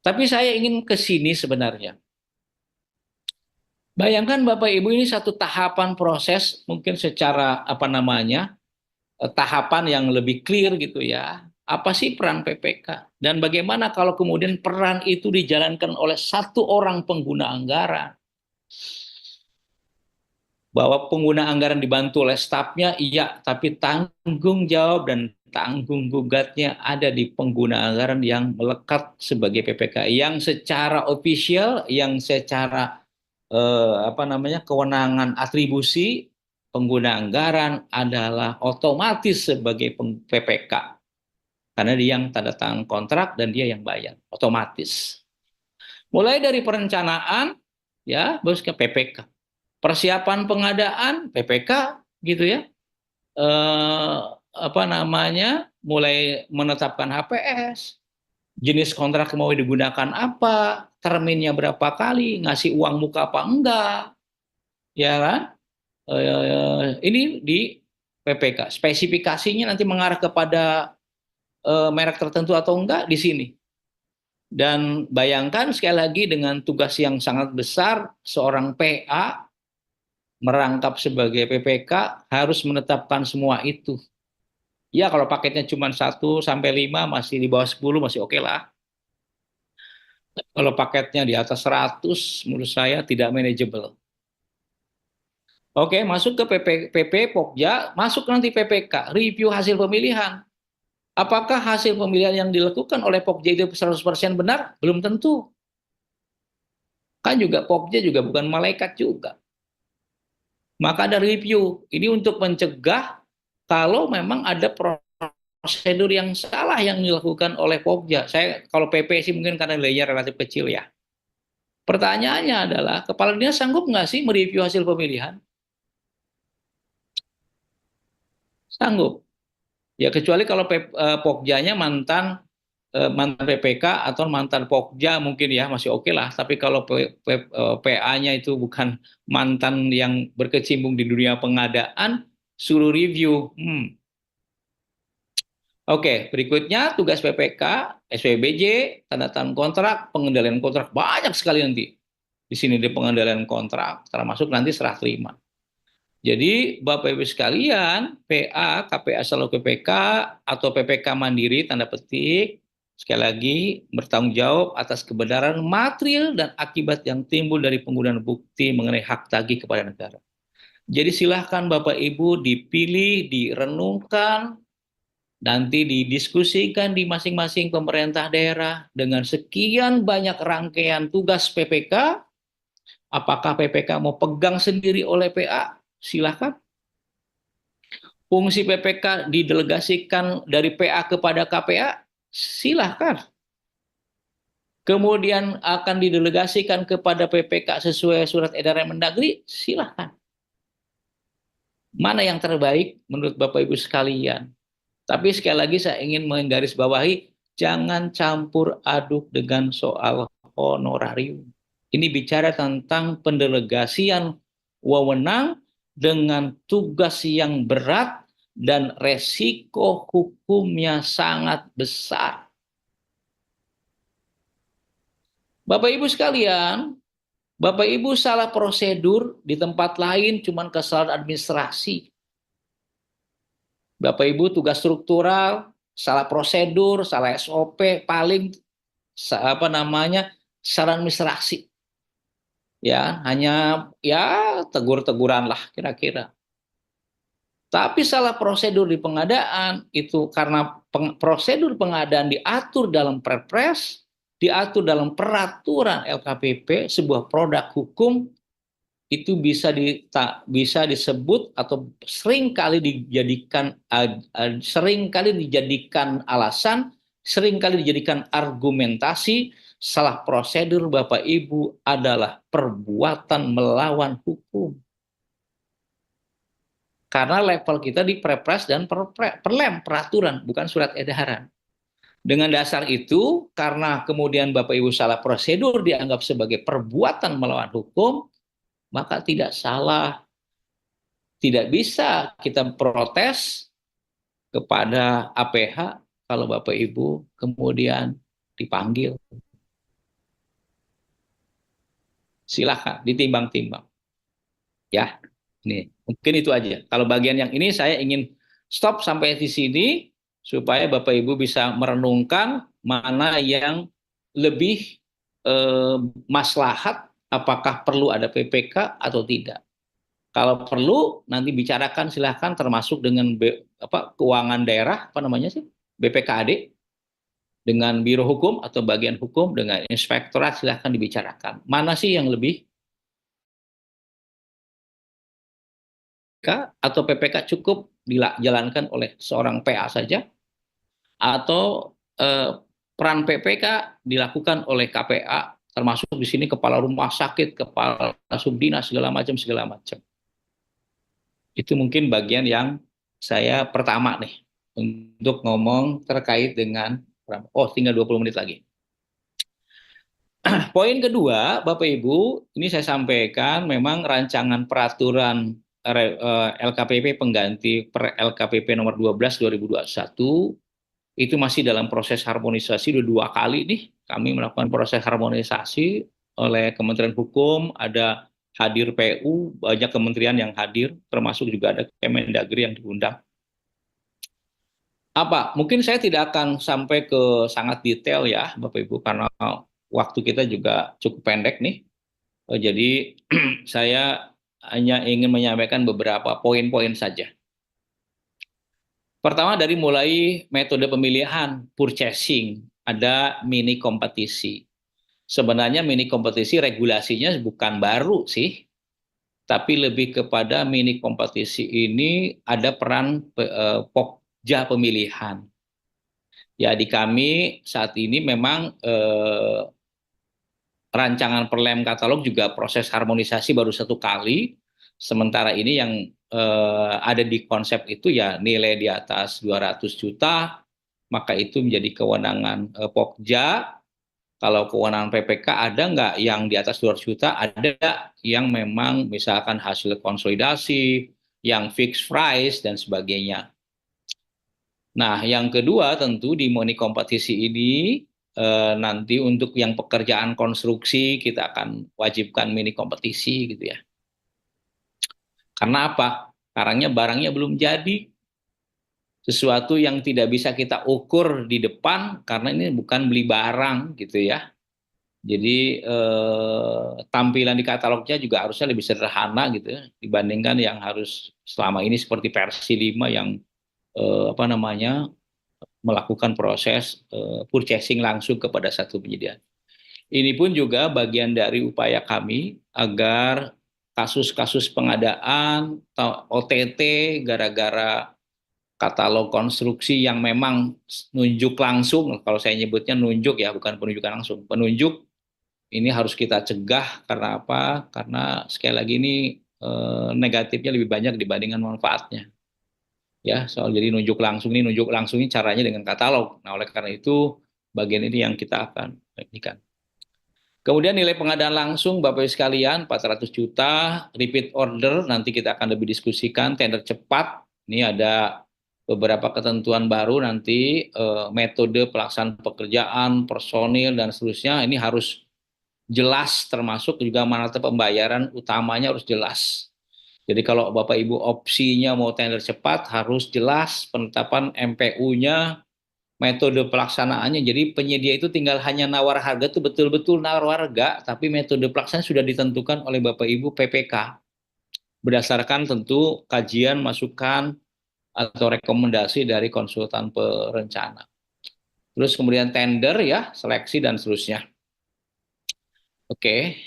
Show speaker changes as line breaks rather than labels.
Tapi saya ingin ke sini sebenarnya. Bayangkan Bapak Ibu ini satu tahapan proses mungkin secara apa namanya tahapan yang lebih clear gitu ya. Apa sih peran PPK? Dan bagaimana kalau kemudian peran itu dijalankan oleh satu orang pengguna anggaran? Bahwa pengguna anggaran dibantu oleh stafnya, iya, tapi tanggung jawab dan tanggung gugatnya ada di pengguna anggaran yang melekat sebagai PPK, yang secara official, yang secara apa namanya kewenangan atribusi pengguna anggaran adalah otomatis sebagai PPK karena dia yang tanda tangan kontrak dan dia yang bayar otomatis. Mulai dari perencanaan ya, terus ke PPK. Persiapan pengadaan PPK gitu ya. Eh, apa namanya? Mulai menetapkan HPS, jenis kontrak mau digunakan apa, terminnya berapa kali, ngasih uang muka apa enggak, ya kan? Ini di PPK. Spesifikasinya nanti mengarah kepada merek tertentu atau enggak di sini. Dan bayangkan sekali lagi dengan tugas yang sangat besar, seorang PA merangkap sebagai PPK harus menetapkan semua itu. Ya kalau paketnya cuma 1 sampai 5 masih di bawah 10 masih oke lah. Kalau paketnya di atas 100 menurut saya tidak manageable. Oke, masuk ke PP Pokja, masuk nanti PPK, review hasil pemilihan. Apakah hasil pemilihan yang dilakukan oleh Pokja itu 100% benar? Belum tentu. Kan juga Pokja juga bukan malaikat juga. Maka ada review. Ini untuk mencegah kalau memang ada prosedur yang salah yang dilakukan oleh Pokja. Saya kalau PP sih mungkin karena nilainya relatif kecil ya. Pertanyaannya adalah, kepala dinas sanggup nggak sih mereview hasil pemilihan? Sanggup. Ya kecuali kalau Pokjanya mantan PPK atau mantan Pokja mungkin ya masih oke lah. Tapi kalau PA-nya itu bukan mantan yang berkecimpung di dunia pengadaan, suruh review. Oke, berikutnya tugas PPK, SPBJ, tanda tangan kontrak, pengendalian kontrak banyak sekali nanti. Di sini di pengendalian kontrak, termasuk nanti serah terima. Jadi Bapak Ibu sekalian, PA, KPA selalu PPK atau PPK mandiri tanda petik, sekali lagi bertanggung jawab atas kebenaran material dan akibat yang timbul dari penggunaan bukti mengenai hak tagih kepada negara. Jadi silahkan Bapak Ibu dipilih, direnungkan, nanti didiskusikan di masing-masing pemerintah daerah dengan sekian banyak rangkaian tugas PPK. Apakah PPK mau pegang sendiri oleh PA? Silahkan. Fungsi PPK didelegasikan dari PA kepada KPA? Silahkan. Kemudian akan didelegasikan kepada PPK sesuai surat edaran Mendagri? Silahkan. Mana yang terbaik menurut Bapak Ibu sekalian? Tapi sekali lagi saya ingin menggarisbawahi, jangan campur aduk dengan soal honorarium. Ini bicara tentang pendelegasian wewenang dengan tugas yang berat dan resiko hukumnya sangat besar. Bapak Ibu sekalian, Bapak Ibu salah prosedur di tempat lain cuma kesalahan administrasi. Bapak Ibu tugas struktural, salah prosedur, salah SOP, paling apa namanya salah administrasi. Ya, hanya ya tegur-teguran lah kira-kira. Tapi salah prosedur di pengadaan itu karena prosedur pengadaan diatur dalam Perpres, diatur dalam peraturan LKPP, sebuah produk hukum itu bisa disebut atau sering kali dijadikan alasan, sering kali dijadikan argumentasi salah prosedur Bapak Ibu adalah perbuatan melawan hukum. Karena level kita di Perpres dan Perlem, peraturan, bukan surat edaran. Dengan dasar itu, karena kemudian Bapak Ibu salah prosedur dianggap sebagai perbuatan melawan hukum, maka tidak salah, tidak bisa kita protes kepada APH kalau Bapak Ibu kemudian dipanggil. Silakan ditimbang-timbang. Ya, ini mungkin itu aja. Kalau bagian yang ini saya ingin stop sampai di sini supaya Bapak Ibu bisa merenungkan mana yang lebih maslahat, apakah perlu ada PPK atau tidak. Kalau perlu nanti bicarakan silahkan termasuk dengan keuangan daerah apa namanya sih BPKAD dengan Biro Hukum atau bagian hukum dengan inspektorat silahkan dibicarakan. Mana sih yang lebih atau PPK cukup dijalankan oleh seorang PA saja atau peran PPK dilakukan oleh KPA termasuk di sini kepala rumah sakit, kepala subdinas segala macam. Itu mungkin bagian yang saya pertama nih untuk ngomong terkait dengan tinggal 20 menit lagi. Poin kedua, Bapak Ibu, ini saya sampaikan memang rancangan peraturan LKPP pengganti per LKPP nomor 12 2021 itu masih dalam proses harmonisasi udah 2 kali nih kami melakukan proses harmonisasi oleh Kementerian Hukum, ada hadir PU, banyak kementerian yang hadir, termasuk juga ada Kemendagri yang diundang. Mungkin saya tidak akan sampai ke sangat detail ya, Bapak Ibu, karena waktu kita juga cukup pendek nih. Jadi saya hanya ingin menyampaikan beberapa poin-poin saja. Pertama dari mulai metode pemilihan, purchasing, ada mini kompetisi. Sebenarnya mini kompetisi regulasinya bukan baru sih, tapi lebih kepada mini kompetisi ini ada peran pokja pemilihan. Ya di kami saat ini memang rancangan perlem katalog juga proses harmonisasi baru 1 kali. Sementara ini yang ada di konsep itu ya nilai di atas 200 juta, maka itu menjadi kewenangan Pokja. Kalau kewenangan PPK ada nggak yang di atas 200 juta? Ada yang memang misalkan hasil konsolidasi, yang fixed price, dan sebagainya. Nah, yang kedua tentu di moni kompetisi ini nanti untuk yang pekerjaan konstruksi kita akan wajibkan mini kompetisi gitu ya. Karena apa? Karena barangnya belum jadi. Sesuatu yang tidak bisa kita ukur di depan karena ini bukan beli barang gitu ya. Jadi tampilan di katalognya juga harusnya lebih sederhana gitu ya dibandingkan yang harus selama ini seperti versi 5 yang melakukan proses purchasing langsung kepada satu penyedia. Ini pun juga bagian dari upaya kami agar kasus-kasus pengadaan OTT gara-gara katalog konstruksi yang memang nunjuk langsung, kalau saya nyebutnya nunjuk ya, bukan penunjukan langsung, penunjuk ini harus kita cegah karena apa? Karena sekali lagi ini negatifnya lebih banyak dibandingkan manfaatnya. Ya, soal jadi nunjuk langsung ini caranya dengan katalog. Nah, oleh karena itu bagian ini yang kita akan teknikan. Kemudian nilai pengadaan langsung Bapak Ibu sekalian 400 juta, repeat order nanti kita akan lebih diskusikan, tender cepat. Ini ada beberapa ketentuan baru nanti metode pelaksanaan pekerjaan, personil dan seterusnya ini harus jelas termasuk juga mana pembayaran utamanya harus jelas. Jadi kalau Bapak Ibu opsinya mau tender cepat harus jelas penetapan MPU-nya, metode pelaksanaannya. Jadi penyedia itu tinggal hanya nawar harga itu betul-betul nawar harga, tapi metode pelaksanaan sudah ditentukan oleh Bapak Ibu PPK berdasarkan tentu kajian, masukan atau rekomendasi dari konsultan perencana. Terus kemudian tender ya, seleksi dan seterusnya. Oke,